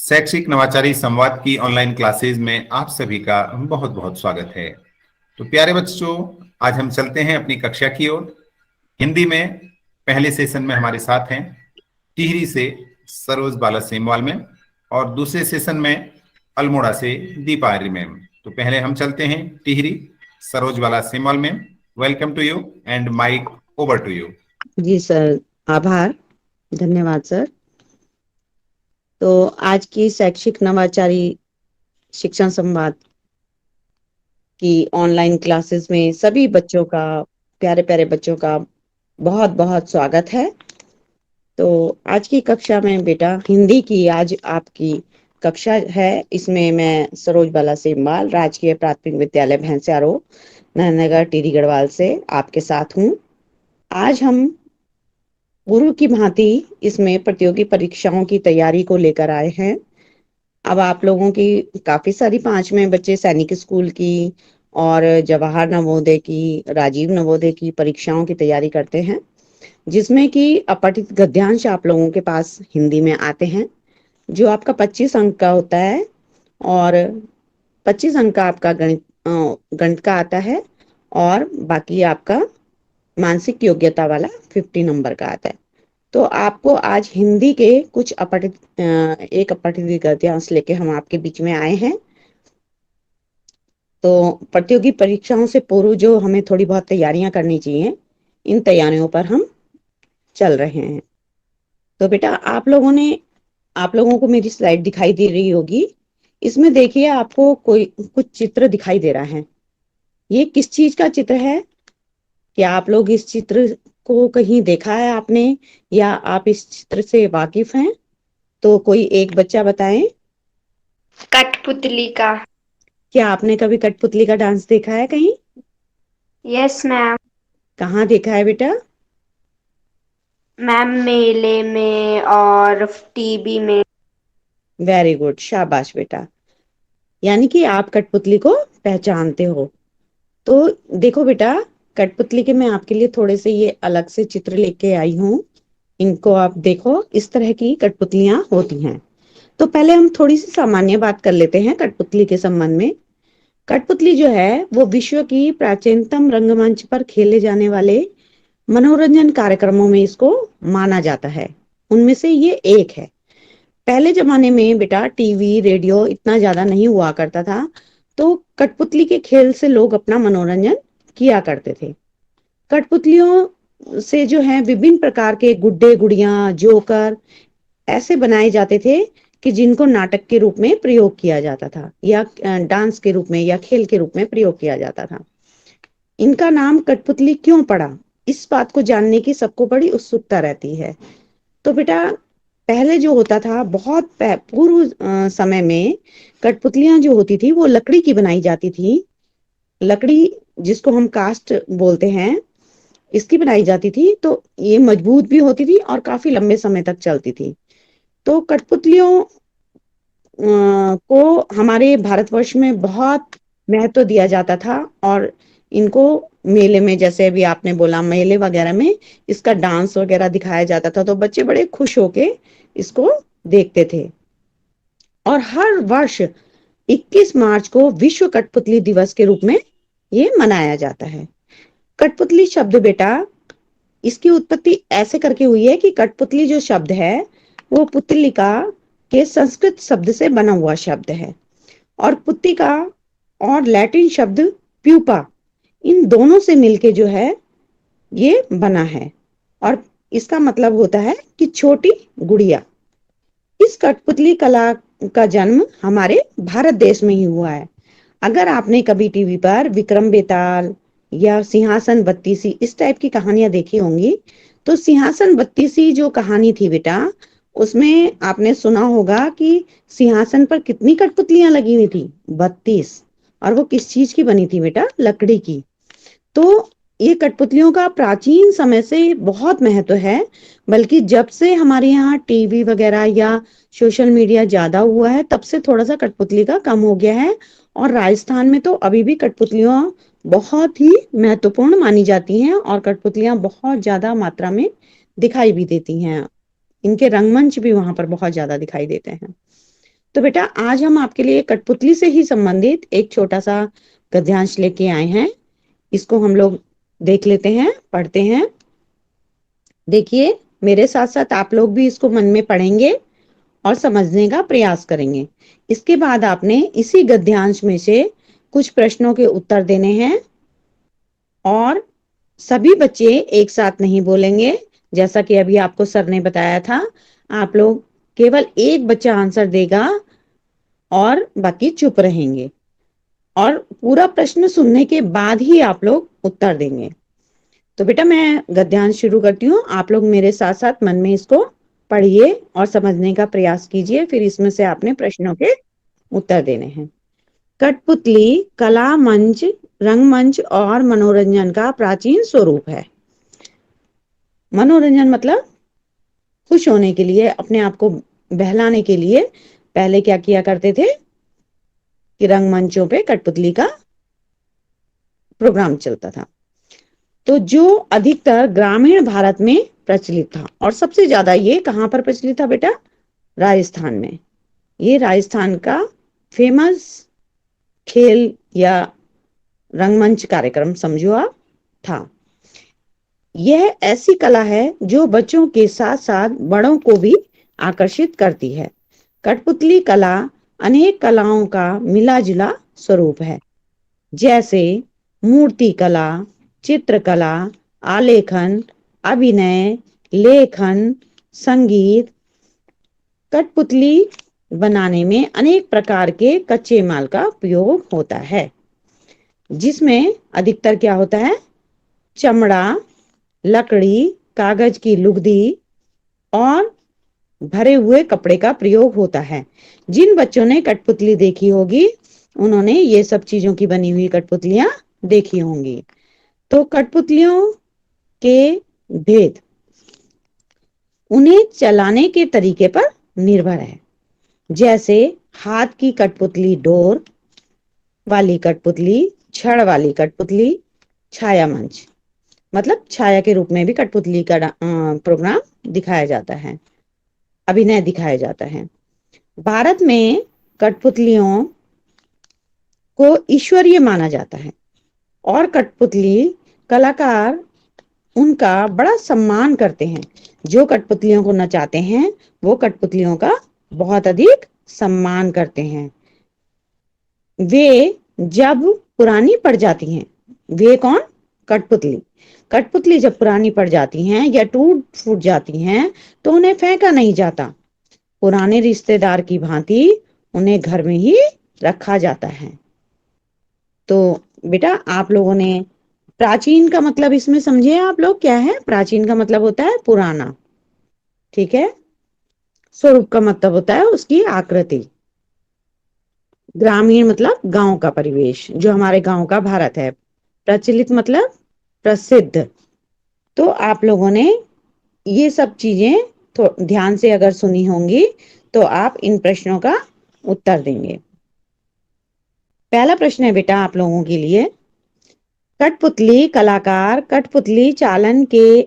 शैक्षिक नवाचारी संवाद की ऑनलाइन क्लासेज में आप सभी का बहुत बहुत स्वागत है। तो प्यारे बच्चों, आज हम चलते हैं अपनी कक्षा की ओर। हिंदी में पहले सेशन में हमारे साथ हैं टिहरी से सरोज बाला सेमवाल मैम और दूसरे सेशन में अल्मोड़ा से दीपा आर्य मैम। तो पहले हम चलते हैं Tehri Saroj Bala Semwal ma'am. Welcome to you and mike over to you. जी सर, आभार, धन्यवाद सर। तो आज की शैक्षिक नवाचारी शिक्षण संवाद की ऑनलाइन क्लासेस में सभी बच्चों का, प्यारे प्यारे बच्चों का बहुत बहुत स्वागत है। तो आज की कक्षा में बेटा हिंदी की आज आपकी कक्षा है। इसमें मैं सरोज बाला सेमवाल, राजकीय प्राथमिक विद्यालय भैंसियारो, नगर टिहरी गढ़वाल से आपके साथ हूँ। आज हम पूर्व की भांति इसमें प्रतियोगी परीक्षाओं की तैयारी को लेकर आए हैं। अब आप लोगों की काफी सारी 5 में बच्चे सैनिक स्कूल की और जवाहर नवोदय की, राजीव नवोदय की परीक्षाओं की तैयारी करते हैं, जिसमें कि अपठित गद्यांश आप लोगों के पास हिंदी में आते हैं, जो आपका 25 अंक का होता है और 25 अंक का आपका गणित का आता है और बाकी आपका मानसिक योग्यता वाला 50 नंबर का आता है। तो आपको आज हिंदी के कुछ एक अपठित गद्यांश लेके हम आपके बीच में आए हैं। तो प्रतियोगी परीक्षाओं से पूर्व जो हमें थोड़ी बहुत तैयारियां करनी चाहिए, इन तैयारियों पर हम चल रहे हैं। तो बेटा आप लोगों को मेरी स्लाइड दिखाई दे रही होगी। इसमें देखिए, आपको कोई कुछ चित्र दिखाई दे रहा है। ये किस चीज का चित्र है? क्या आप लोग इस चित्र को कहीं देखा है आपने, या आप इस चित्र से वाकिफ हैं? तो कोई एक बच्चा बताएं। कठपुतली का। क्या आपने कभी कठपुतली का डांस देखा है कहीं? Yes ma'am. कहाँ देखा है बेटा? मैम मेले में और टीवी में। वेरी गुड, शाबाश बेटा। यानी कि आप कठपुतली को पहचानते हो। तो देखो बेटा, कठपुतली के मैं आपके लिए थोड़े से ये अलग से चित्र लेके आई हूँ। इनको आप देखो, इस तरह की कठपुतलियां होती हैं। तो पहले हम थोड़ी सी सामान्य बात कर लेते हैं कठपुतली के संबंध में। कठपुतली जो है वो विश्व की प्राचीनतम रंगमंच पर खेले जाने वाले मनोरंजन कार्यक्रमों में इसको माना जाता है। उनमें से ये एक है। पहले जमाने में बेटा टीवी रेडियो इतना ज्यादा नहीं हुआ करता था, तो कठपुतली के खेल से लोग अपना मनोरंजन किया करते थे। कठपुतलियों से जो है विभिन्न प्रकार के गुड्डे गुड़ियां, जोकर ऐसे बनाए जाते थे कि जिनको नाटक के रूप में प्रयोग किया जाता था, या डांस के रूप में या खेल के रूप में प्रयोग किया जाता था। इनका नाम कठपुतली क्यों पड़ा, इस बात को जानने की सबको बड़ी उत्सुकता रहती है। तो बेटा, पहले जो होता था, बहुत पूर्व समय में कठपुतलियां जो होती थी वो लकड़ी की बनाई जाती थी। लकड़ी, जिसको हम कास्ट बोलते हैं, इसकी बनाई जाती थी। तो ये मजबूत भी होती थी और काफी लंबे समय तक चलती थी। तो कठपुतलियों को हमारे भारतवर्ष में बहुत महत्व दिया जाता था, और इनको मेले में, जैसे अभी आपने बोला, मेले वगैरह में इसका डांस वगैरह दिखाया जाता था, तो बच्चे बड़े खुश होके इसको देखते थे। और हर वर्ष 21 मार्च को विश्व कठपुतली दिवस के रूप में ये मनाया जाता है। कठपुतली शब्द बेटा, इसकी उत्पत्ति ऐसे करके हुई है कि कठपुतली जो शब्द है वो पुतलिका के संस्कृत शब्द से बना हुआ शब्द है, और पुत्तिका और लैटिन शब्द प्यूपा, इन दोनों से मिलके जो है ये बना है, और इसका मतलब होता है कि छोटी गुड़िया। इस कठपुतली कला का जन्म हमारे भारत देश में ही हुआ है। अगर आपने कभी टीवी पर विक्रम बेताल या सिंहासन बत्तीसी इस टाइप की कहानियां देखी होंगी, तो सिंहासन बत्तीसी जो कहानी थी बेटा, उसमें आपने सुना होगा कि सिंहासन पर कितनी कठपुतलियां लगी हुई थी, 32। और वो किस चीज की बनी थी बेटा? लकड़ी की। तो ये कठपुतलियों का प्राचीन समय से बहुत महत्व है, बल्कि जब से हमारे यहाँ टीवी वगैरह या सोशल मीडिया ज्यादा हुआ है, तब से थोड़ा सा कठपुतली का कम हो गया है। और राजस्थान में तो अभी भी कठपुतलियां बहुत ही महत्वपूर्ण मानी जाती हैं, और कठपुतलियां बहुत ज्यादा मात्रा में दिखाई भी देती हैं। इनके रंगमंच भी वहां पर बहुत ज्यादा दिखाई देते हैं। तो बेटा आज हम आपके लिए कठपुतली से ही संबंधित एक छोटा सा गद्यांश लेके आए हैं। इसको हम लोग देख लेते हैं, पढ़ते हैं। देखिए, मेरे साथ साथ आप लोग भी इसको मन में पढ़ेंगे और समझने का प्रयास करेंगे। इसके बाद आपने इसी गद्यांश में से कुछ प्रश्नों के उत्तर देने हैं और सभी बच्चे एक साथ नहीं बोलेंगे। जैसा कि अभी आपको सर ने बताया था, आप लोग केवल एक बच्चा आंसर देगा और बाकी चुप रहेंगे और पूरा प्रश्न सुनने के बाद ही आप लोग उत्तर देंगे। तो बेटा मैं गद्यांश शुरू करती हूँ, आप लोग मेरे साथ साथ मन में इसको पढ़िए और समझने का प्रयास कीजिए। फिर इसमें से आपने प्रश्नों के उत्तर देने हैं। कठपुतली कला मंच, रंगमंच और मनोरंजन का प्राचीन स्वरूप है। मनोरंजन मतलब खुश होने के लिए, अपने आप को बहलाने के लिए पहले क्या किया करते थे कि रंगमंचों पे कठपुतली का प्रोग्राम चलता था। तो जो अधिकतर ग्रामीण भारत में प्रचलित था और सबसे ज्यादा ये कहाँ पर प्रचलित था बेटा? राजस्थान में। ये राजस्थान का फेमस खेल या रंगमंच कार्यक्रम समझो आप था। यह ऐसी कला है जो बच्चों के साथ साथ बड़ों को भी आकर्षित करती है। कठपुतली कला अनेक कलाओं का मिला जुला स्वरूप है, जैसे मूर्ति कला, चित्रकला, आलेखन, अभिनय, लेखन, संगीत। कठपुतली बनाने में अनेक प्रकार के कच्चे माल का उपयोग होता है, जिसमें अधिकतर क्या होता है? चमड़ा, लकड़ी, कागज की लुगदी और भरे हुए कपड़े का प्रयोग होता है। जिन बच्चों ने कठपुतली देखी होगी उन्होंने ये सब चीजों की बनी हुई कठपुतलियां देखी होंगी। तो कठपुतलियों के भेद उन्हें चलाने के तरीके पर निर्भर है। जैसे हाथ की कठपुतली डोर वाली कठपुतली, छड़ वाली कठपुतली, छाया मंच मतलब छाया के रूप में भी कठपुतली का प्रोग्राम दिखाया जाता है, अभिनय दिखाया जाता है। भारत में कठपुतलियों को ईश्वरीय माना जाता है और कठपुतली कलाकार उनका बड़ा सम्मान करते हैं। जो कठपुतलियों को नचाते हैं वो कठपुतलियों का बहुत अधिक सम्मान करते हैं। वे जब पुरानी पड़ जाती हैं, वे कौन? कठपुतली। कठपुतली जब पुरानी पड़ जाती हैं या टूट फूट जाती हैं तो उन्हें फेंका नहीं जाता। पुराने रिश्तेदार की भांति उन्हें घर में ही रखा जाता है। तो बेटा आप लोगों ने प्राचीन का मतलब इसमें समझे आप लोग क्या है? प्राचीन का मतलब होता है पुराना, ठीक है। स्वरूप का मतलब होता है उसकी आकृति। ग्रामीण मतलब गांव का परिवेश, जो हमारे गांव का भारत है। प्रचलित मतलब प्रसिद्ध। तो आप लोगों ने ये सब चीजें ध्यान से अगर सुनी होंगी तो आप इन प्रश्नों का उत्तर देंगे। पहला प्रश्न है बेटा आप लोगों के लिए, कठपुतली कलाकार कठपुतली चालन के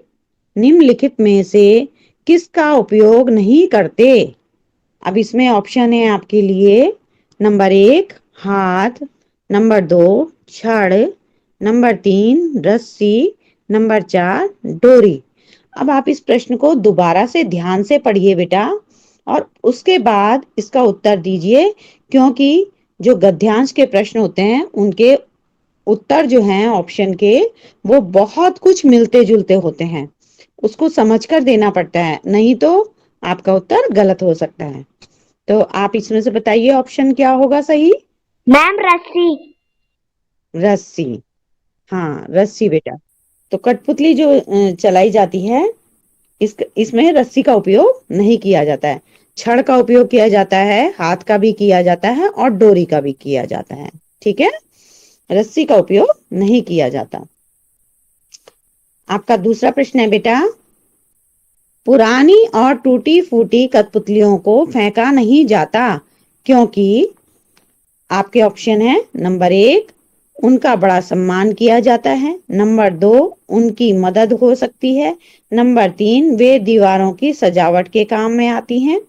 निम्नलिखित में से किसका उपयोग नहीं करते? अब इसमें ऑप्शन है आपके लिए, नंबर 1 हाथ, नंबर 2 छड़, नंबर 3 रस्सी, नंबर 4 डोरी। अब आप इस प्रश्न को दोबारा से ध्यान से पढ़िए बेटा और उसके बाद इसका उत्तर दीजिए, क्योंकि जो गद्यांश के प्रश्न होते हैं उनके उत्तर जो हैं ऑप्शन के वो बहुत कुछ मिलते जुलते होते हैं। उसको समझकर देना पड़ता है, नहीं तो आपका उत्तर गलत हो सकता है। तो आप इसमें से बताइए ऑप्शन क्या होगा सही? मैम रस्सी। रस्सी, हाँ रस्सी बेटा। तो कठपुतली जो चलाई जाती है इसमें रस्सी का उपयोग नहीं किया जाता है। छड़ का उपयोग किया जाता है, हाथ का भी किया जाता है और डोरी का भी किया जाता है, ठीक है। रस्सी का उपयोग नहीं किया जाता। आपका दूसरा प्रश्न है बेटा, पुरानी और टूटी फूटी कठपुतलियों को फेंका नहीं जाता क्योंकि आपके ऑप्शन है, नंबर 1 उनका बड़ा सम्मान किया जाता है, नंबर 2 उनकी मदद हो सकती है, नंबर 3 वे दीवारों की सजावट के काम में आती हैं,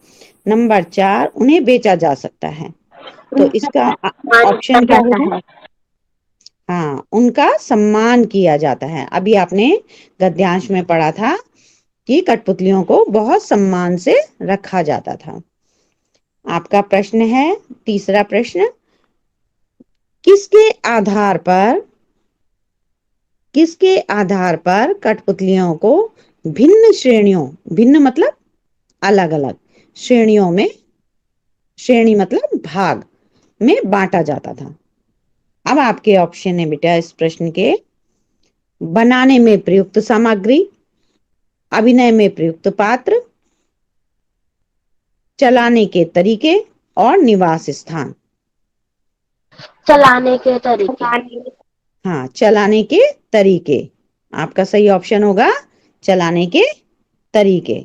नंबर 4, उन्हें बेचा जा सकता है। तो इसका ऑप्शन क्या होगा? हाँ, उनका सम्मान किया जाता है। अभी आपने गद्यांश में पढ़ा था कि कठपुतलियों को बहुत सम्मान से रखा जाता था। आपका प्रश्न है, तीसरा प्रश्न, किसके आधार पर कठपुतलियों को भिन्न श्रेणियों, भिन्न मतलब अलग अलग, श्रेणियों में, श्रेणी मतलब भाग में बांटा जाता था? अब आपके ऑप्शन है बेटा इस प्रश्न के, बनाने में प्रयुक्त सामग्री, अभिनय में प्रयुक्त पात्र, चलाने के तरीके और निवास स्थान। चलाने के तरीके। हाँ, चलाने के तरीके आपका सही ऑप्शन होगा, चलाने के तरीके।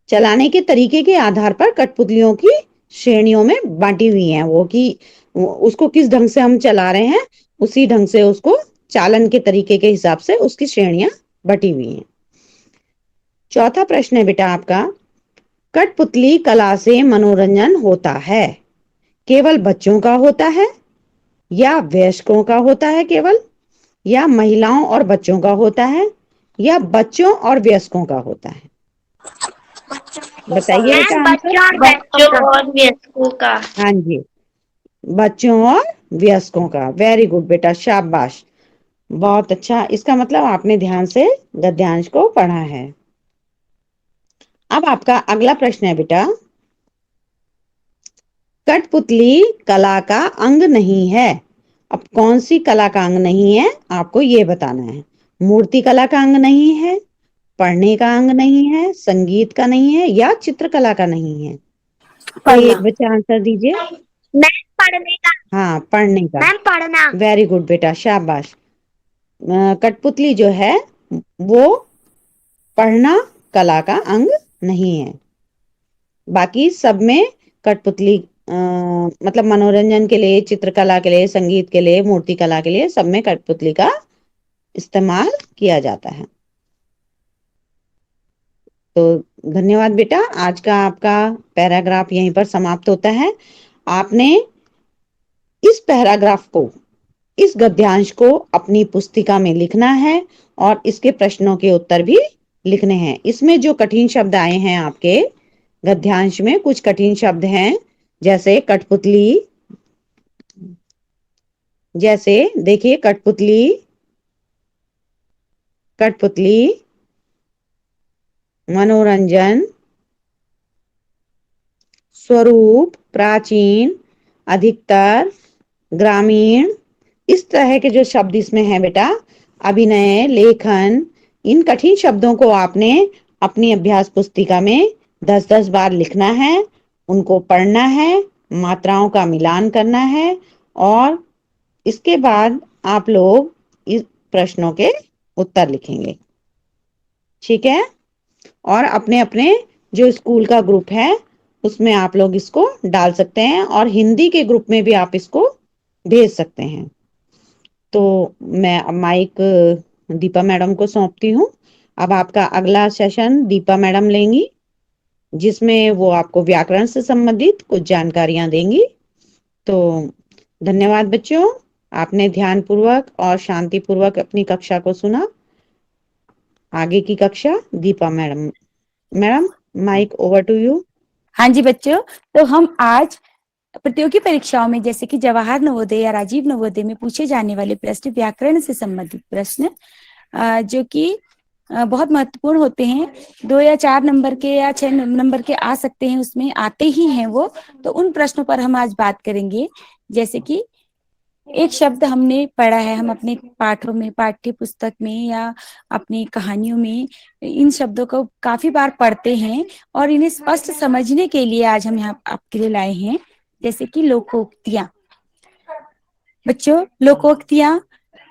चलाने के तरीके के आधार पर कठपुतलियों की श्रेणियों में बांटी हुई हैं वो, कि उसको किस ढंग से हम चला रहे हैं, उसी ढंग से उसको चालन के तरीके के हिसाब से उसकी श्रेणियां बटी हुई हैं। चौथा प्रश्न है बेटा आपका, कठपुतली कला से मनोरंजन होता है, केवल बच्चों का होता है या वयस्कों का होता है केवल, या महिलाओं और बच्चों का होता है, या बच्चों और वयस्कों का होता है? बताइए बेटा आंसर। बच्चों और वयस्कों का। हाँ जी, बच्चों और वयस्कों का। वेरी गुड बेटा, शाबाश, बहुत अच्छा। इसका मतलब आपने ध्यान से गद्यांश को पढ़ा है। अब आपका अगला प्रश्न है बेटा, कठपुतली कला का अंग नहीं है। अब कौन सी कला का अंग नहीं है आपको ये बताना है। मूर्ति कला का अंग नहीं है, पढ़ने का अंग नहीं है, संगीत का नहीं है, या चित्रकला का नहीं है? कोई एक बच्चा आंसर दीजिए। मैम पढ़ने का। हाँ, पढ़ने का। मैम पढ़ना। वेरी गुड बेटा, शाबाश। कठपुतली जो है वो पढ़ना कला का अंग नहीं है। बाकी सब में कठपुतली मतलब मनोरंजन के लिए, चित्रकला के लिए, संगीत के लिए, मूर्ति कला के लिए, सब में कठपुतली का इस्तेमाल किया जाता है। तो धन्यवाद बेटा, आज का आपका पैराग्राफ यहीं पर समाप्त होता है। आपने इस पैराग्राफ को, इस गद्यांश को अपनी पुस्तिका में लिखना है और इसके प्रश्नों के उत्तर भी लिखने हैं। इसमें जो कठिन शब्द आए हैं आपके गद्यांश में, कुछ कठिन शब्द हैं जैसे कठपुतली, जैसे देखिए कठपुतली, कठपुतली, मनोरंजन, स्वरूप, प्राचीन, अधिकतर, ग्रामीण, इस तरह के जो शब्द इसमें हैं बेटा, अभिनय, लेखन, इन कठिन शब्दों को आपने अपनी अभ्यास पुस्तिका में 10-10 बार लिखना है, उनको पढ़ना है, मात्राओं का मिलान करना है, और इसके बाद आप लोग इस प्रश्नों के उत्तर लिखेंगे। ठीक है? और अपने अपने जो स्कूल का ग्रुप है उसमें आप लोग इसको डाल सकते हैं, और हिंदी के ग्रुप में भी आप इसको भेज सकते हैं। तो मैं अब माइक दीपा मैडम को सौंपती हूँ। अब आपका अगला सेशन दीपा मैडम लेंगी, जिसमें वो आपको व्याकरण से संबंधित कुछ जानकारियां देंगी। तो धन्यवाद बच्चों, आपने ध्यानपूर्वक और शांतिपूर्वक अपनी कक्षा को सुना। आगे की कक्षा Deepa madam. Madam, mike over to you. हाँ जी बच्चों, तो हम आज प्रतियोगी परीक्षाओं में जैसे कि जवाहर नवोदय या राजीव नवोदय में पूछे जाने वाले प्रश्न, व्याकरण से संबंधित प्रश्न, जो कि बहुत महत्वपूर्ण होते हैं, 2 या 4 नंबर के या 6 नंबर के आ सकते हैं, उसमें आते ही हैं वो। तो उन प्रश्नों पर हम आज बात करेंगे। जैसे कि एक शब्द हमने पढ़ा है, हम अपने पाठों में, पाठ्य पुस्तक में या अपनी कहानियों में इन शब्दों को काफी बार पढ़ते हैं, और इन्हें स्पष्ट समझने के लिए आज हम यहाँ आपके लिए लाए हैं। जैसे कि लोकोक्तियां। बच्चों, लोकोक्तियां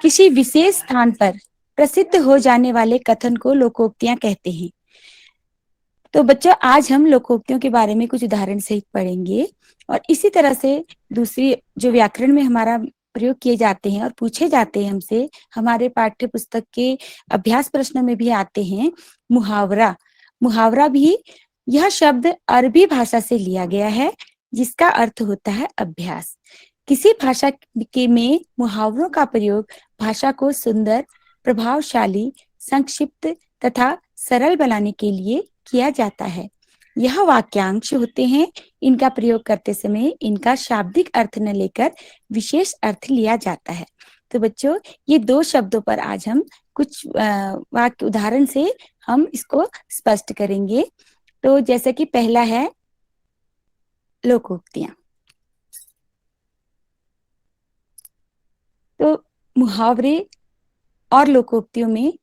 किसी विशेष स्थान पर प्रसिद्ध हो जाने वाले कथन को लोकोक्तियां कहते हैं। तो बच्चों, आज हम लोकोक्तियों के बारे में कुछ उदाहरण सहित पढ़ेंगे, और इसी तरह से दूसरी जो व्याकरण में हमारा प्रयोग किए जाते हैं और पूछे जाते हैं हमसे, हमारे पाठ्य पुस्तक के अभ्यास प्रश्नों में भी आते हैं। मुहावरा, मुहावरा भी यह शब्द अरबी भाषा से लिया गया है जिसका अर्थ होता है अभ्यास। किसी भाषा के में मुहावरों का प्रयोग भाषा को सुंदर, प्रभावशाली, संक्षिप्त तथा सरल बनाने के लिए किया जाता है। यह वाक्यांश होते हैं। इनका प्रयोग करते समय इनका शाब्दिक अर्थ न लेकर विशेष अर्थ लिया जाता है। तो बच्चों, ये दो शब्दों पर आज हम कुछ वाक्य उदाहरण से हम इसको स्पष्ट करेंगे। तो जैसे कि पहला है लोकोक्तियां। तो मुहावरे और लोकोक्तियों में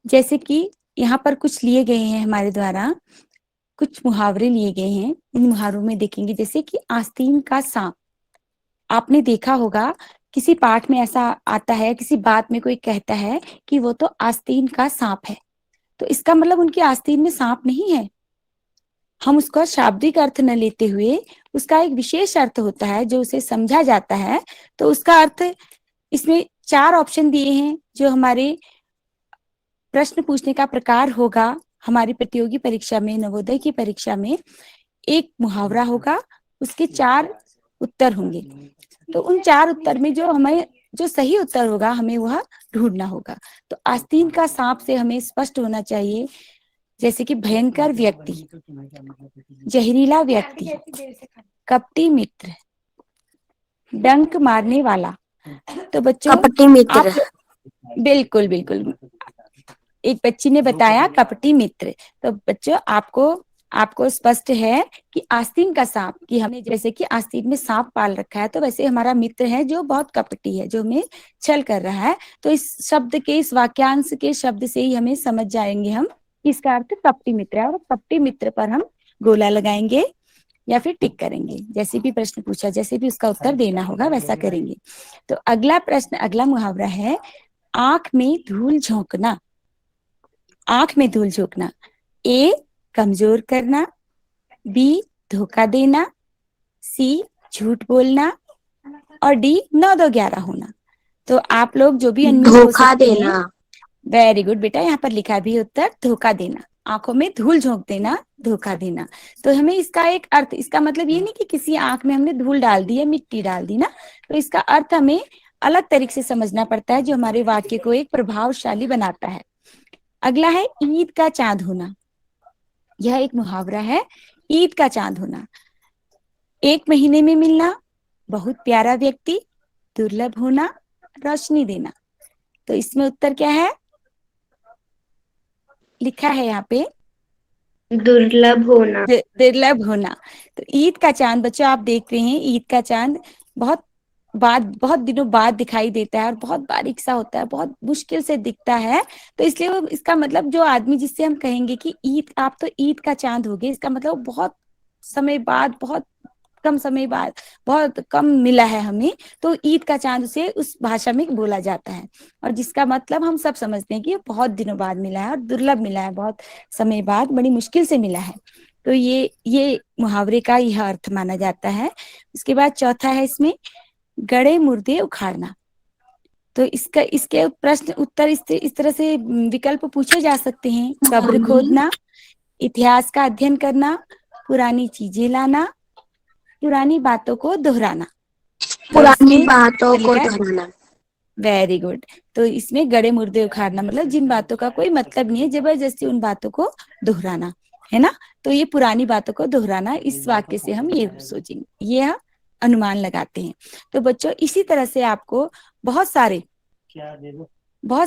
जैसे कि यहाँ पर कुछ लिए गए हैं, हमारे द्वारा कुछ मुहावरे लिए गए हैं। इन मुहावरों में देखेंगे जैसे कि आस्तीन का सांप। आपने देखा होगा किसी पाठ में ऐसा आता है, किसी बात में कोई कहता है कि वो तो आस्तीन का सांप है, तो इसका मतलब उनकी आस्तीन में सांप नहीं है। हम उसका शाब्दिक अर्थ न लेते हुए उसका एक विशेष अर्थ होता है जो उसे समझा जाता है। तो उसका अर्थ इसमें 4 ऑप्शन दिए हैं। जो हमारे प्रश्न पूछने का प्रकार होगा हमारी प्रतियोगी परीक्षा में, नवोदय की परीक्षा में, एक मुहावरा होगा, उसके 4 उत्तर होंगे। तो उन 4 उत्तर में जो सही उत्तर होगा हमें वह ढूंढना होगा। तो आस्तीन का सांप से हमें स्पष्ट होना चाहिए, जैसे कि भयंकर व्यक्ति, जहरीला व्यक्ति, कपटी मित्र, डंक मारने वाला। तो बच्चों, कपटी मित्र। आप बिल्कुल बिल्कुल, एक बच्ची ने बताया कपटी मित्र। तो बच्चों, आपको स्पष्ट है कि आस्तीन का सांप, कि हमने जैसे कि आस्तीन में सांप पाल रखा है, तो वैसे हमारा मित्र है जो बहुत कपटी है, जो हमें छल कर रहा है। तो इस शब्द के, इस वाक्यांश के शब्द से ही हमें समझ जाएंगे हम कि इसका अर्थ कपटी मित्र है। और कपटी मित्र पर हम गोला लगाएंगे या फिर टिक करेंगे। जैसे भी प्रश्न पूछा, जैसे भी उसका उत्तर देना होगा वैसा करेंगे। तो अगला प्रश्न, अगला मुहावरा है आंख में धूल झोंकना। आंख में धूल झोंकना। ए, कमजोर करना, बी, धोखा देना, सी, झूठ बोलना, और डी, 9 2 11 होना। तो आप लोग जो भी अनम्यूट हो धोखा सकते हैं। देना। वेरी गुड बेटा, यहाँ पर लिखा भी उत्तर धोखा देना। आंखों में धूल झोंक देना, धोखा देना। तो हमें इसका एक अर्थ, इसका मतलब ये नहीं कि किसी आंख में हमने धूल डाल दी है, मिट्टी डाल दी ना। तो इसका अर्थ हमें अलग तरीके से समझना पड़ता है, जो हमारे वाक्य को एक प्रभावशाली बनाता है। अगला है ईद का चांद होना। यह एक मुहावरा है, ईद का चांद होना। 1 महीने में मिलना, बहुत प्यारा व्यक्ति, दुर्लभ होना, रोशनी देना। तो इसमें उत्तर क्या है? लिखा है यहाँ पे दुर्लभ होना। दुर्लभ होना। तो ईद का चांद बच्चों, आप देख रहे हैं ईद का चांद बहुत दिनों बाद दिखाई देता है और बहुत बारीक सा होता है, बहुत मुश्किल से दिखता है। तो इसलिए वो, इसका मतलब जो आदमी जिससे हम कहेंगे कि ईद, आप तो ईद का चांद हो गए, इसका मतलब बहुत समय बाद, बहुत कम समय बाद, बहुत कम मिला है हमें। तो ईद का चांद से उस भाषा में बोला जाता है, और जिसका मतलब हम सब समझते हैं कि बहुत दिनों बाद मिला है और दुर्लभ मिला है, बहुत समय बाद, बड़ी मुश्किल से मिला है। तो ये मुहावरे का यह अर्थ माना जाता है। उसके बाद चौथा है इसमें गड़े मुर्दे उखाड़ना। तो इसके प्रश्न उत्तर इस तरह से विकल्प पूछे जा सकते हैं। कब्र खोदना, इतिहास का अध्ययन करना, पुरानी चीजें लाना, पुरानी बातों को दोहराना। पुरानी बातों को दोहराना। Very good. तो इसमें गड़े मुर्दे उखाड़ना मतलब जिन बातों का कोई मतलब नहीं है, जबरदस्ती उन बातों को दोहराना, है ना। तो ये पुरानी बातों को दोहराना, इस वाक्य से हम ये सोचेंगे, ये अनुमान लगाते हैं। तो बच्चों, इसी तरह से आपको बहुत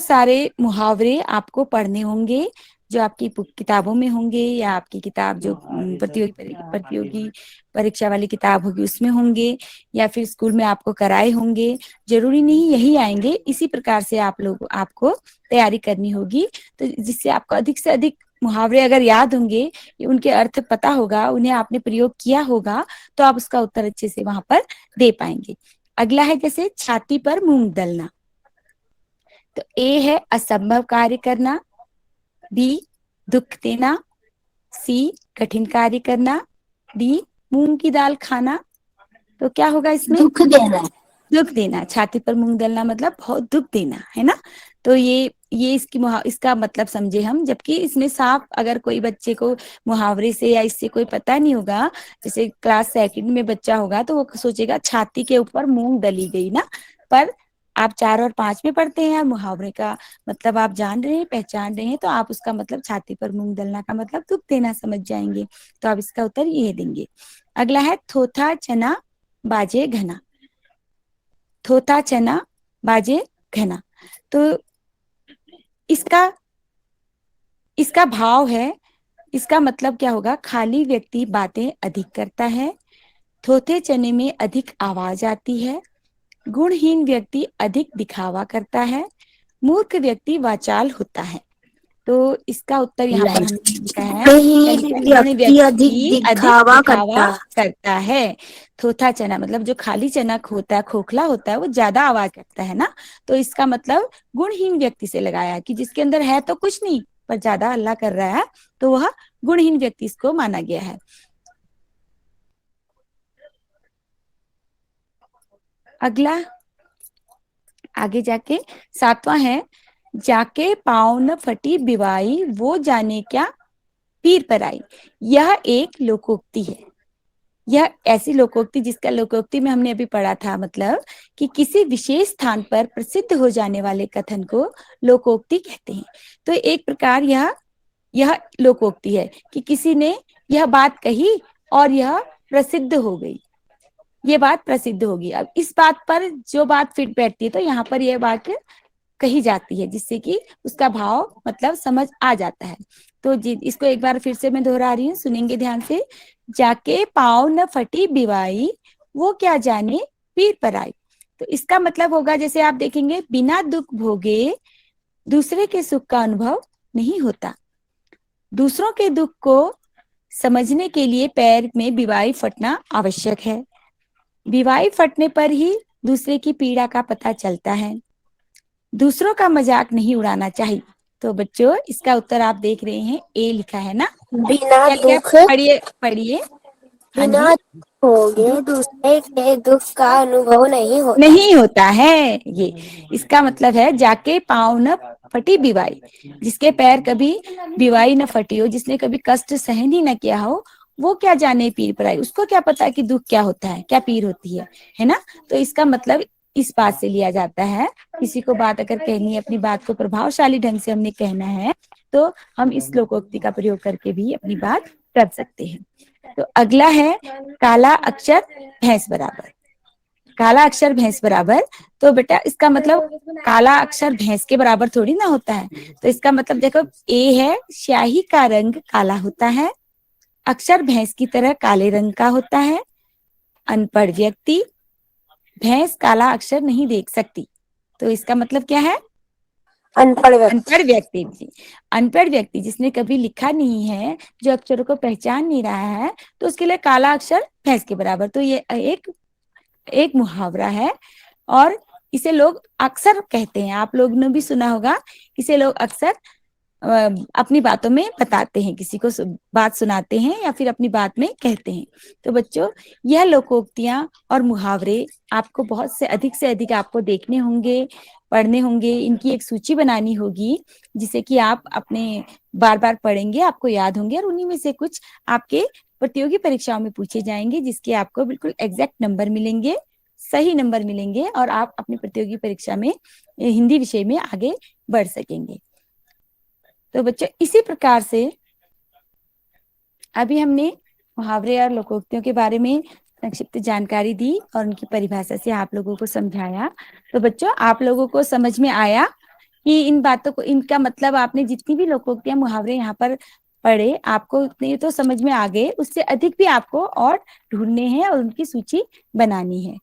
सारे मुहावरे आपको पढ़ने होंगे, जो आपकी किताबों में होंगे, या आपकी किताब जो प्रतियोगी परीक्षा वाली किताब होगी उसमें होंगे, या फिर स्कूल में आपको कराए होंगे। जरूरी नहीं यही आएंगे, इसी प्रकार से आपको तैयारी करनी होगी। तो जिससे आपको अधिक से अधिक मुहावरे अगर याद होंगे, उनके अर्थ पता होगा, उन्हें आपने प्रयोग किया होगा, तो आप उसका उत्तर अच्छे से वहां पर दे पाएंगे। अगला है जैसे छाती पर मूंग दलना। तो ए है असंभव कार्य करना, बी दुख देना, सी कठिन कार्य करना, डी मूंग की दाल खाना। तो क्या होगा इसमें? दुख देना। दुख देना, छाती पर मूंग दलना मतलब बहुत दुख देना, है ना। तो ये इसका मतलब समझे हम, जबकि इसमें साफ अगर कोई बच्चे को मुहावरे से या इससे कोई पता नहीं होगा, जैसे क्लास सेकंड में बच्चा होगा तो वो सोचेगा छाती के ऊपर मूंग दली गई ना। पर आप 4 और 5 में पढ़ते हैं, मुहावरे का मतलब आप जान रहे हैं, पहचान रहे हैं, तो आप उसका मतलब छाती पर मूंग दलना का मतलब दुख देना समझ जाएंगे। तो आप इसका उत्तर ये देंगे। अगला है थोथा चना बाजे घना। थोथा चना बाजे घना, तो इसका इसका भाव है, इसका मतलब क्या होगा? खाली व्यक्ति बातें अधिक करता है, थोथे चने में अधिक आवाज आती है, गुणहीन व्यक्ति अधिक दिखावा करता है, मूर्ख व्यक्ति वाचाल होता है। तो इसका उत्तर यहाँ पर हमने लिखा है, व्यक्ति अधिक दिखावा करता है। थोथा चना मतलब जो खाली चना होता है, खोखला होता है, वो ज्यादा आवाज करता है ना। तो इसका मतलब गुणहीन व्यक्ति से लगाया कि जिसके अंदर है तो कुछ नहीं पर ज्यादा हल्ला कर रहा है, तो वह गुणहीन व्यक्ति इसको माना गया है। अगला आगे जाके 7वां है, जाके पाँव न फटी बिवाई वो जाने क्या पीर पर आई। यह एक लोकोक्ति है। यह ऐसी लोकोक्ति जिसका लोकोक्ति में हमने अभी पढ़ा था, मतलब कि किसी विशेष स्थान पर प्रसिद्ध हो जाने वाले कथन को लोकोक्ति कहते हैं। तो एक प्रकार यह लोकोक्ति है कि किसी ने यह बात कही और यह प्रसिद्ध हो गई, ये बात प्रसिद्ध होगी। अब इस बात पर जो बात फिट बैठती है तो यहाँ पर यह बात कही जाती है, जिससे कि उसका भाव मतलब समझ आ जाता है। तो इसको एक बार फिर से मैं दोहरा रही हूँ, सुनेंगे ध्यान से। जाके पाँव न फटी बिवाई वो क्या जाने पीर पर आई। तो इसका मतलब होगा, जैसे आप देखेंगे, बिना दुख भोगे दूसरे के सुख का अनुभव नहीं होता। दूसरों के दुख को समझने के लिए पैर में बिवाई फटना आवश्यक है। बिवाई फटने पर ही दूसरे की पीड़ा का पता चलता है। दूसरों का मजाक नहीं उड़ाना चाहिए। तो बच्चों इसका उत्तर आप देख रहे हैं, ए लिखा है ना। बिना दुख पढ़िए। बिना भोगे दूसरे के दुख का अनुभव नहीं होता है। ये इसका मतलब है, जाके पाँव न फटी बिवाई, जिसके पैर कभी बिवाई न फटी हो, जिसने कभी कष्ट सहन ही न किया हो, वो क्या जाने पीर पर आई। उसको क्या पता कि दुख क्या होता है, क्या पीर होती है ना। तो इसका मतलब इस बात से लिया जाता है, किसी को बात अगर कहनी है, अपनी बात को प्रभावशाली ढंग से हमने कहना है, तो हम इस लोकोक्ति का प्रयोग करके भी अपनी बात कर सकते हैं। तो अगला है, काला अक्षर भैंस बराबर। काला अक्षर भैंस बराबर, तो बेटा इसका मतलब काला अक्षर भैंस के बराबर थोड़ी ना होता है। तो इसका मतलब देखो, ए है, स्याही का रंग काला होता है, अक्षर भैंस की तरह काले रंग का होता है। अनपढ़ व्यक्ति, भैंस काला अक्षर नहीं देख सकती। तो इसका मतलब क्या है? अनपढ़ व्यक्ति। अनपढ़ व्यक्ति जिसने कभी लिखा नहीं है, जो अक्षरों को पहचान नहीं रहा है, तो उसके लिए काला अक्षर भैंस के बराबर। तो ये एक मुहावरा है और इसे लोग अक्सर कहते हैं, आप लोग ने भी सुना होगा, इसे लोग अक्सर अपनी बातों में बताते हैं, किसी को बात सुनाते हैं या फिर अपनी बात में कहते हैं। तो बच्चों यह लोकोक्तियां और मुहावरे आपको बहुत से अधिक आपको देखने होंगे, पढ़ने होंगे, इनकी एक सूची बनानी होगी, जिसे कि आप अपने बार बार पढ़ेंगे, आपको याद होंगे, और उन्हीं में से कुछ आपके प्रतियोगी परीक्षाओं में पूछे जाएंगे, जिसके आपको बिल्कुल एग्जैक्ट नंबर मिलेंगे, सही नंबर मिलेंगे, और आप अपनी प्रतियोगी परीक्षा में हिंदी विषय में आगे बढ़ सकेंगे। तो बच्चों इसी प्रकार से अभी हमने मुहावरे और लोकोक्तियों के बारे में संक्षिप्त जानकारी दी और उनकी परिभाषा से आप लोगों को समझाया। तो बच्चों आप लोगों को समझ में आया कि इन बातों को, इनका मतलब आपने जितनी भी लोकोक्तियां मुहावरे यहाँ पर पढ़े, आपको उतने तो समझ में आ गए, उससे अधिक भी आपको और ढूंढने हैं और उनकी सूची बनानी है।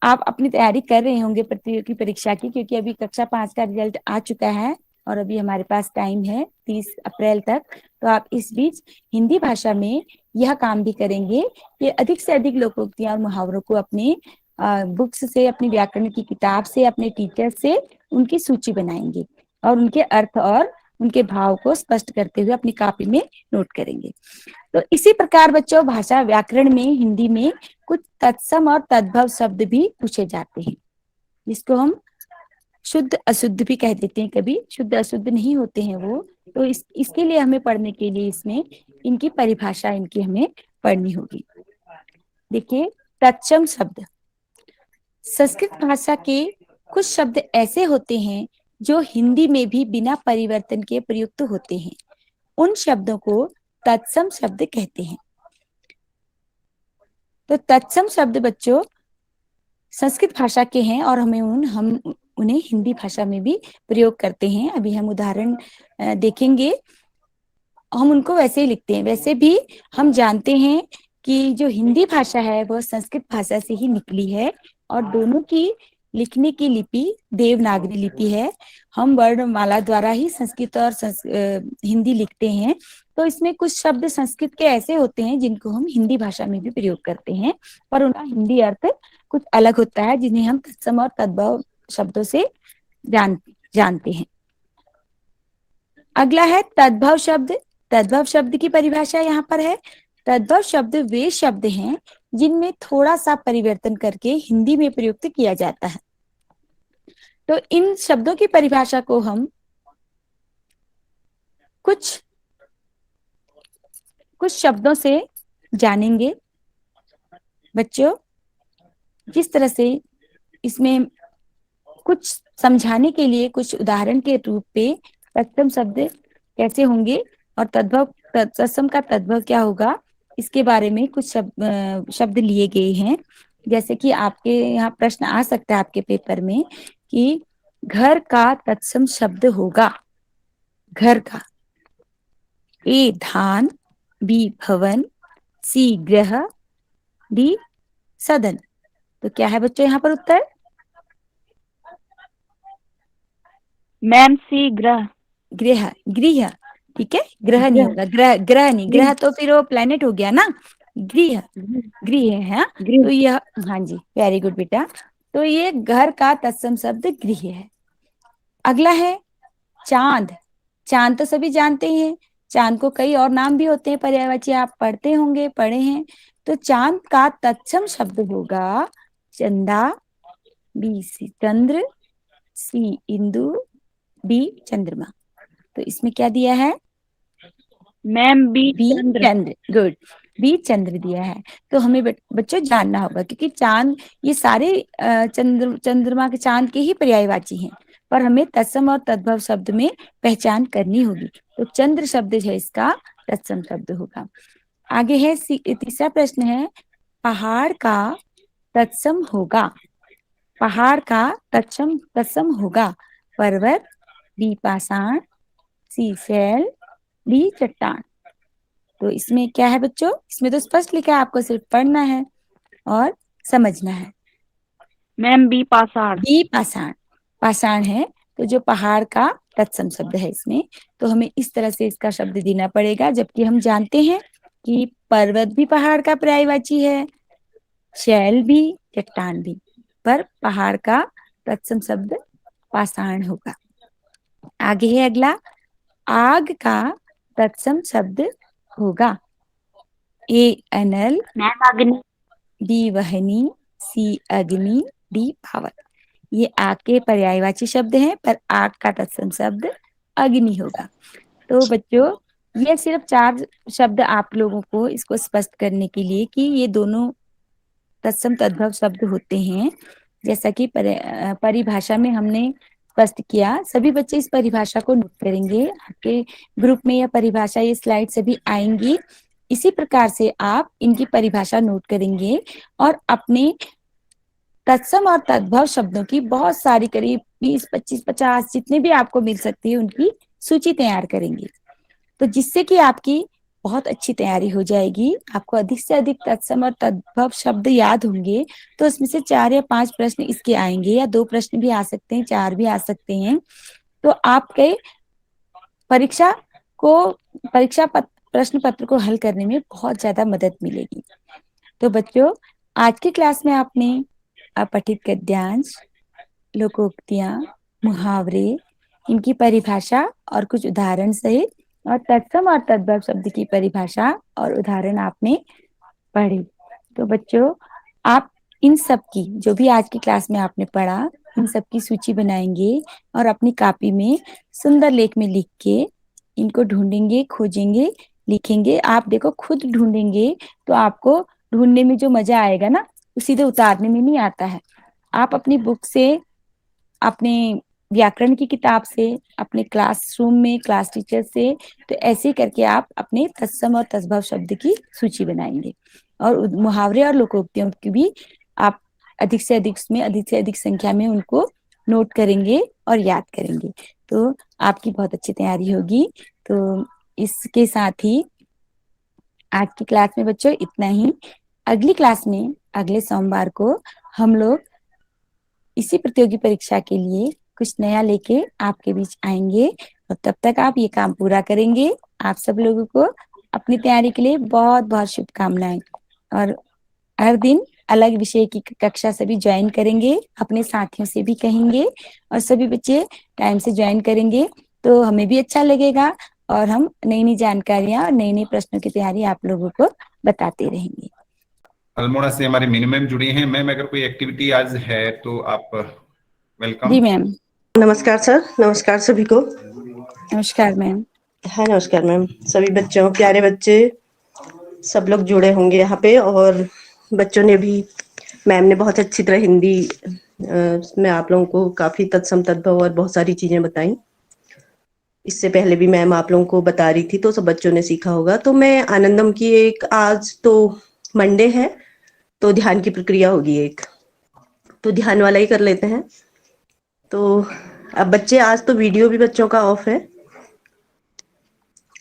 आप अपनी तैयारी कर रहे होंगे प्रतियोगी परीक्षा की, क्योंकि अभी कक्षा 5 का रिजल्ट आ चुका है और अभी हमारे पास टाइम है 30 अप्रैल तक। तो आप इस बीच हिंदी भाषा में यह काम भी करेंगे कि अधिक से अधिक लोकोक्तियां और मुहावरों को अपने बुक्स से, अपनी व्याकरण की किताब से, अपने टीचर से उनकी सूची बनाएंगे और उनके अर्थ और उनके भाव को स्पष्ट करते हुए अपनी कॉपी में नोट करेंगे। तो इसी प्रकार बच्चों भाषा व्याकरण में हिंदी में कुछ तत्सम और तद्भव शब्द भी पूछे जाते हैं, जिसको हम शुद्ध अशुद्ध भी कह देते हैं, कभी शुद्ध अशुद्ध नहीं होते हैं वो। तो इसके लिए हमें पढ़ने के लिए इसमें इनकी परिभाषा इनकी हमें पढ़नी होगी। देखिए, तत्सम शब्द, संस्कृत भाषा के कुछ शब्द ऐसे होते हैं जो हिंदी में भी बिना परिवर्तन के प्रयुक्त होते हैं, उन शब्दों को तत्सम शब्द कहते हैं। तो तत्सम शब्द बच्चों संस्कृत भाषा के हैं और हम उन्हें हिंदी भाषा में भी प्रयोग करते हैं। अभी हम उदाहरण देखेंगे। हम उनको वैसे ही लिखते हैं। वैसे भी हम जानते हैं कि जो हिंदी भाषा है वह संस्कृत भाषा से ही निकली है और दोनों की लिखने की लिपि देवनागरी लिपि है। हम वर्णमाला द्वारा ही संस्कृत और हिंदी लिखते हैं। तो इसमें कुछ शब्द संस्कृत के ऐसे होते हैं जिनको हम हिंदी भाषा में भी प्रयोग करते हैं, पर उनका हिंदी अर्थ कुछ अलग होता है, जिन्हें हम तत्सम और तद्भव शब्दों से जानते हैं। अगला है तद्भव शब्द। तद्भव शब्द की परिभाषा यहाँ पर है। तद्भव शब्द वे शब्द हैं जिनमें थोड़ा सा परिवर्तन करके हिंदी में प्रयुक्त किया जाता है। तो इन शब्दों की परिभाषा को हम कुछ शब्दों से जानेंगे। बच्चों, जिस तरह से इसमें कुछ समझाने के लिए कुछ उदाहरण के रूप पे तत्सम शब्द कैसे होंगे और तत्सम का तद्भव क्या होगा, इसके बारे में कुछ शब्द लिए गए हैं। जैसे कि आपके यहाँ प्रश्न आ सकता है आपके पेपर में कि घर का तत्सम शब्द होगा घर का। ए धान, बी भवन, सी ग्रह, डी सदन। तो क्या है बच्चों यहाँ पर उत्तर? मैम सी ग्रह। गृह, गृह, ठीक है, ग्रह नहीं होगा, ग्रह नहीं, ग्रह तो फिर वो प्लेनेट हो गया ना। गृह, गृह है। तो यह, हाँ जी, वेरी गुड बेटा। तो ये घर का तत्सम शब्द गृह है। अगला है चांद। चांद तो सभी जानते हैं, चांद को कई और नाम भी होते हैं, पर्यायवाची आप पढ़ते होंगे, पढ़े हैं। तो चांद का तत्सम शब्द होगा चंदा, बी सी चंद्र, सी इंदु, डी चंद्रमा। तो इसमें क्या दिया है मैम बी चंद्र। गुड, बी चंद्र दिया है। तो हमें बच्चों जानना होगा, क्योंकि चांद ये सारे चंद्रमा के चांद के ही पर्यायवाची हैं, पर हमें तत्सम और तद्भव शब्द में पहचान करनी होगी। तो चंद्र शब्द है इसका तत्सम शब्द होगा। आगे है तीसरा प्रश्न है, पहाड़ का तत्सम होगा। पहाड़ का तत्सम होगा पर्वत, बी पाषाण, सी शैल, डी चट्टान। तो इसमें क्या है बच्चों? इसमें तो स्पष्ट लिखा है, आपको सिर्फ पढ़ना है और समझना है। मैम बी पाषाण। बी पाषाण, पाषाण है। तो जो पहाड़ का तत्सम शब्द है इसमें, तो हमें इस तरह से इसका शब्द देना पड़ेगा। जबकि हम जानते हैं कि पर्वत भी पहाड़ का पर्यायवाची है, शैल भी, चट्टान भी, पर पहाड़ का तत्सम शब्द पाषाण होगा। आगे है अगला, आग का तत्सम शब्द होगा ए अनल, मैम अग्नि। बी वहनी, सी अग्नि, डी पावन। ये आग के पर्यायवाची शब्द हैं, पर आग का तत्सम शब्द अग्नि होगा। तो बच्चों, ये सिर्फ 4 शब्द आप लोगों को इसको स्पष्ट करने के लिए कि ये दोनों तत्सम तद्भव शब्द होते हैं, जैसा कि परिभाषा में हमने स्पष्ट किया। सभी बच्चे इस परिभाषा को नोट करेंगे। आपके ग्रुप में यह परिभाषा, ये स्लाइड सभी आएंगी। इसी प्रकार से आप इनकी परिभाषा नोट करेंगे और अपने तत्सम और तद्भव शब्दों की बहुत सारी, करीब 20, 25, 50 जितने भी आपको मिल सकती है उनकी सूची तैयार करेंगे। तो जिससे कि आपकी बहुत अच्छी तैयारी हो जाएगी। आपको अधिक से अधिक तत्सम और तद्भव शब्द याद होंगे। तो उसमें से 4 या 5 प्रश्न इसके आएंगे, या 2 प्रश्न भी आ सकते हैं, 4 भी आ सकते हैं। तो आपके परीक्षा प्रश्न पत्र को हल करने में बहुत ज्यादा मदद मिलेगी। तो बच्चों, आज की क्लास में आपने अपठित गद्यांश, लोकोक्तियां, मुहावरे इनकी परिभाषा और कुछ उदाहरण सहित और तत्सम और तद्भव शब्द की परिभाषा और उदाहरण आपने पढ़ी। तो बच्चों, आप इन सब की जो भी आज की क्लास में आपने पढ़ा, इन सब की सूची बनाएंगे और अपनी कॉपी में सुंदर लेख में लिख के इनको ढूंढेंगे, खोजेंगे, लिखेंगे। आप देखो, खुद ढूंढेंगे तो आपको ढूंढने में जो मजा आएगा ना, वो सीधे उतारने में नहीं आता है। आप अपनी बुक से, अपने व्याकरण की किताब से, अपने क्लासरूम में क्लास टीचर से, तो ऐसे करके आप अपने तत्सम और तद्भव शब्द की सूची बनाएंगे और मुहावरे और लोकोक्तियों की भी आप अधिक से अधिक संख्या में उनको नोट करेंगे और याद करेंगे। तो आपकी बहुत अच्छी तैयारी होगी। तो इसके साथ ही आज की क्लास में बच्चों इतना ही। अगली क्लास में अगले सोमवार को हम लोग इसी प्रतियोगी परीक्षा के लिए कुछ नया लेके आपके बीच आएंगे और तब तक आप ये काम पूरा करेंगे। आप सब लोगों को अपनी तैयारी के लिए बहुत बहुत शुभकामनाएं। और हर दिन अलग विषय की कक्षा सभी ज्वाइन करेंगे, अपने साथियों से भी कहेंगे और सभी बच्चे टाइम से ज्वाइन करेंगे तो हमें भी अच्छा लगेगा और हम नई नई जानकारियां और नई नई प्रश्नों की तैयारी आप लोगों को बताते रहेंगे। अल्मोड़ा से हमारे मीनू मैम जुड़ी हैं। मैम, अगर कोई एक्टिविटी आज है तो आप वेलकम। जी मैम। नमस्कार सर, नमस्कार सभी को। नमस्कार मैम। हाँ, नमस्कार मैम। सभी बच्चों, प्यारे बच्चे सब लोग जुड़े होंगे यहाँ पे और बच्चों ने भी, मैम ने बहुत अच्छी तरह हिंदी में आप लोगों को काफी तत्सम तद्भव और बहुत सारी चीजें बताई। इससे पहले भी मैम आप लोगों को बता रही थी तो सब बच्चों ने सीखा होगा। तो मैं आनंदम की एक, आज तो मंडे है तो ध्यान की प्रक्रिया होगी एक, तो ध्यान वाला ही कर लेते हैं। तो अब बच्चे, आज तो वीडियो भी बच्चों का ऑफ है,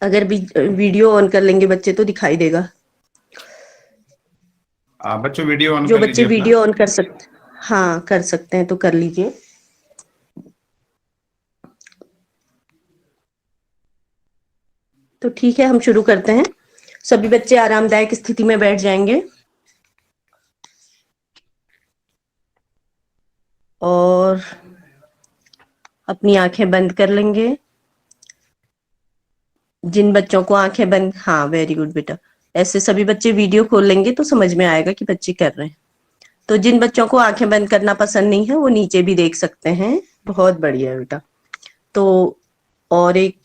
अगर भी वीडियो ऑन कर लेंगे बच्चे तो दिखाई देगा। बच्चों वीडियो ऑन जो कर बच्चे लीजिए वीडियो ऑन कर सकते, हाँ कर सकते हैं तो कर लीजिए। तो ठीक है, हम शुरू करते हैं। सभी बच्चे आरामदायक स्थिति में बैठ जाएंगे और अपनी आंखें बंद कर लेंगे। जिन बच्चों को आंखें बंद, हाँ वेरी गुड बेटा, ऐसे सभी बच्चे वीडियो खोल लेंगे तो समझ में आएगा कि बच्चे कर रहे हैं। तो जिन बच्चों को आंखें बंद करना पसंद नहीं है वो नीचे भी देख सकते हैं। बहुत बढ़िया बेटा। तो और एक,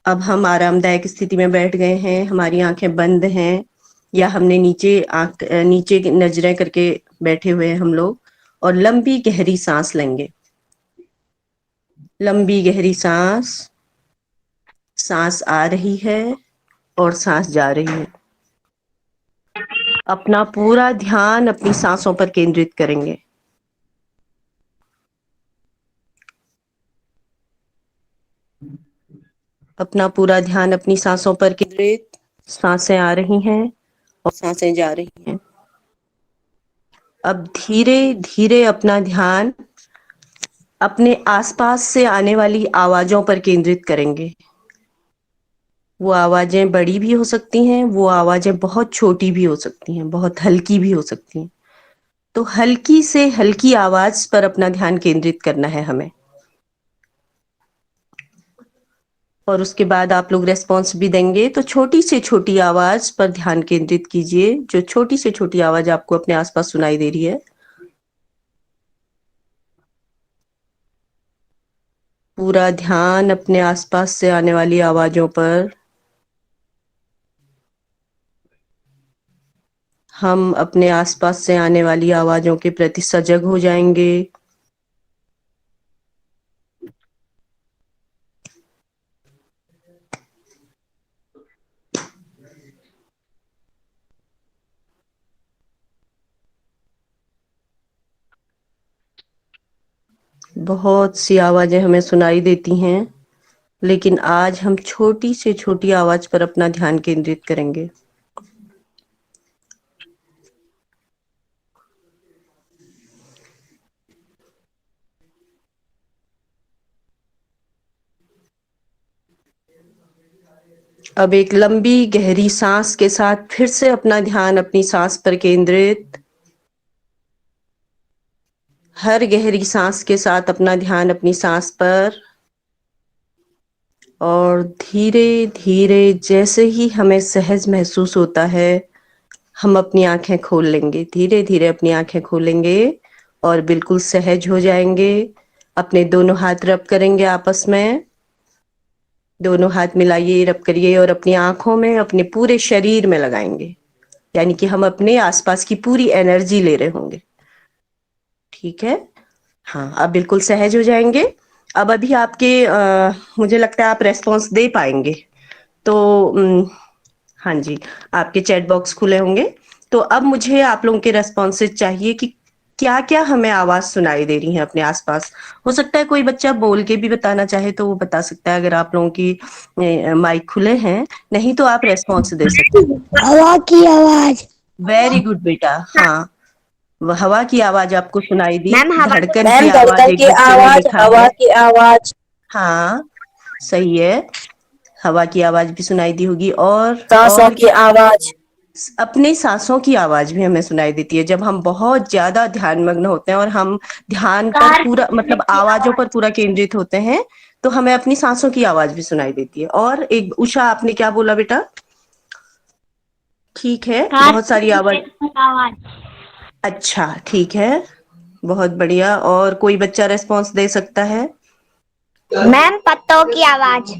अब हम आरामदायक स्थिति में बैठ गए हैं, हमारी आंखें बंद हैं या हमने नीचे नजरें करके बैठे हुए हैं हम लोग, और लंबी गहरी सांस लेंगे। लंबी गहरी सांस, सांस आ रही है और सांस जा रही है। अपना पूरा ध्यान अपनी सांसों पर केंद्रित करेंगे। अपना पूरा ध्यान अपनी सांसों पर केंद्रित। सांसें आ रही हैं और सांसें जा रही हैं। अब धीरे धीरे अपना ध्यान अपने आसपास से आने वाली आवाजों पर केंद्रित करेंगे। वो आवाजें बड़ी भी हो सकती हैं, वो आवाजें बहुत छोटी भी हो सकती हैं, बहुत हल्की भी हो सकती हैं। तो हल्की से हल्की आवाज पर अपना ध्यान केंद्रित करना है हमें। और उसके बाद आप लोग रेस्पॉन्स भी देंगे तो छोटी से छोटी आवाज पर ध्यान केंद्रित कीजिए। जो छोटी से छोटी आवाज आपको अपने आसपास सुनाई दे रही है, पूरा ध्यान अपने आसपास से आने वाली आवाजों पर। हम अपने आसपास से आने वाली आवाजों के प्रति सजग हो जाएंगे। बहुत सी आवाजें हमें सुनाई देती हैं, लेकिन आज हम छोटी से छोटी आवाज पर अपना ध्यान केंद्रित करेंगे। अब एक लंबी गहरी सांस के साथ फिर से अपना ध्यान अपनी सांस पर केंद्रित। हर गहरी सांस के साथ अपना ध्यान अपनी सांस पर। और धीरे धीरे जैसे ही हमें सहज महसूस होता है, हम अपनी आंखें खोल लेंगे। धीरे धीरे अपनी आंखें खोलेंगे और बिल्कुल सहज हो जाएंगे। अपने दोनों हाथ रब करेंगे आपस में, दोनों हाथ मिलाइए, रब करिए और अपनी आंखों में, अपने पूरे शरीर में लगाएंगे, यानी कि हम अपने आसपास की पूरी एनर्जी ले रहे होंगे। ठीक है, हाँ, अब बिल्कुल सहज हो जाएंगे। अब अभी आपके मुझे लगता है आप रेस्पॉन्स दे पाएंगे, तो हाँ जी, आपके चैट बॉक्स खुले होंगे। तो अब मुझे आप लोगों के रेस्पॉन्सेज चाहिए कि क्या क्या हमें आवाज सुनाई दे रही है अपने आसपास। हो सकता है कोई बच्चा बोल के भी बताना चाहे तो वो बता सकता है, अगर आप लोगों की माइक खुले हैं। नहीं तो आप रेस्पॉन्स दे सकते हैं। हवा की आवाज। वेरी गुड बेटा, हाँ, हवा की आवाज आपको सुनाई दी, मैम हवा, धड़कन मैम की आवाज धड़कन एक की बच्चे ने आवाज, लिखा हवा है। की आवाज, हाँ, सही है, हवा की आवाज भी सुनाई दी होगी। सांसों और की आवाज, अपने सांसों की आवाज भी हमें सुनाई देती है। जब हम बहुत ज्यादा ध्यान मग्न होते हैं और हम ध्यान पर पूरा, मतलब आवाजों पर पूरा केंद्रित होते हैं, तो हमें अपनी सांसों की आवाज भी सुनाई देती है। और एक उषा, आपने क्या बोला बेटा? ठीक है, बहुत सारी आवाज। अच्छा, ठीक है, बहुत बढ़िया। और कोई बच्चा रेस्पॉन्स दे सकता है? मैम पत्तों की आवाज,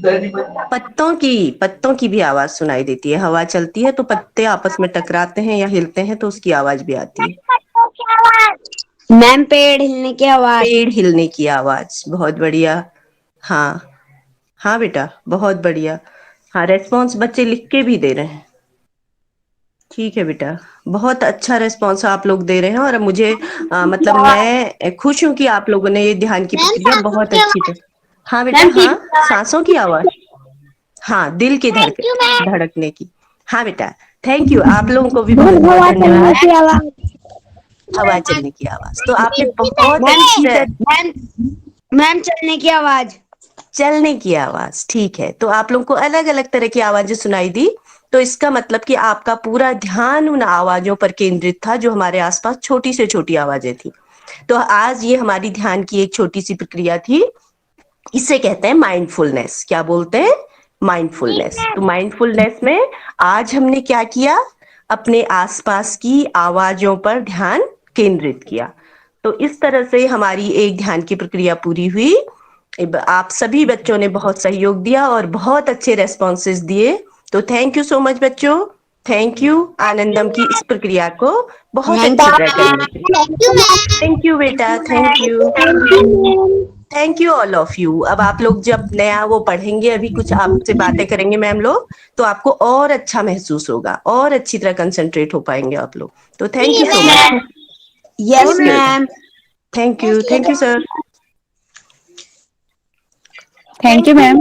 पत्तों की भी आवाज सुनाई देती है। हवा चलती है तो पत्ते आपस में टकराते हैं या हिलते हैं तो उसकी आवाज भी आती है। पत्तों की आवाज, मैम पेड़ हिलने की आवाज, पेड़ हिलने की आवाज, बहुत बढ़िया। हाँ हाँ बेटा, बहुत बढ़िया। हाँ, रेस्पॉन्स बच्चे लिख के भी दे रहे हैं। ठीक है बेटा, बहुत अच्छा रेस्पॉन्स आप लोग दे रहे हैं। और मुझे मतलब मैं खुश हूँ कि आप लोगों ने ये ध्यान की प्रक्रिया बहुत अच्छी तरह। हाँ बेटा, हाँ, सांसों की आवाज, हाँ, दिल के धड़कने की। हाँ बेटा, थैंक यू, आप लोगों को भी बहुत बहुत धन्यवाद। हवा चलने की आवाज तो आपने बहुत अच्छी तरह। मैम चलने की आवाज, चलने की आवाज, ठीक है। तो आप लोगों को अलग अलग तरह की आवाजें सुनाई दी, तो इसका मतलब कि आपका पूरा ध्यान उन आवाजों पर केंद्रित था जो हमारे आसपास छोटी से छोटी आवाजें थी। तो आज ये हमारी ध्यान की एक छोटी सी प्रक्रिया थी। इसे कहते हैं माइंडफुलनेस। क्या बोलते हैं? माइंडफुलनेस। तो माइंडफुलनेस में आज हमने क्या किया? अपने आसपास की आवाजों पर ध्यान केंद्रित किया। तो इस तरह से हमारी एक ध्यान की प्रक्रिया पूरी हुई। आप सभी बच्चों ने बहुत सहयोग दिया और बहुत अच्छे रेस्पॉन्सेज दिए। तो थैंक यू सो मच बच्चों, थैंक यू आनंदम की इस प्रक्रिया को बहुत अच्छी तरह करने के लिए। थैंक यू बेटा, thank you, thank you all of you. अब आप लोग जब नया वो पढ़ेंगे, अभी कुछ आपसे बातें करेंगे मैम लोग, तो आपको और अच्छा महसूस होगा और अच्छी तरह कंसंट्रेट हो पाएंगे आप लोग। तो thank you so much. Yes ma'am, thank you sir. Thank you ma'am.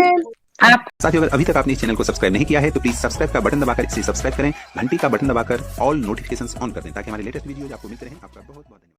आप साथियों, अगर अभी तक आपने इस चैनल को सब्सक्राइब नहीं किया है तो प्लीज सब्सक्राइब का बटन दबाकर इसे सब्सक्राइब करें, घंटी का बटन दबाकर ऑल नोटिफिकेशंस ऑन कर दें ताकि हमारे लेटेस्ट वीडियोज आपको मिलते रहें। आपका बहुत बहुत धन्यवाद।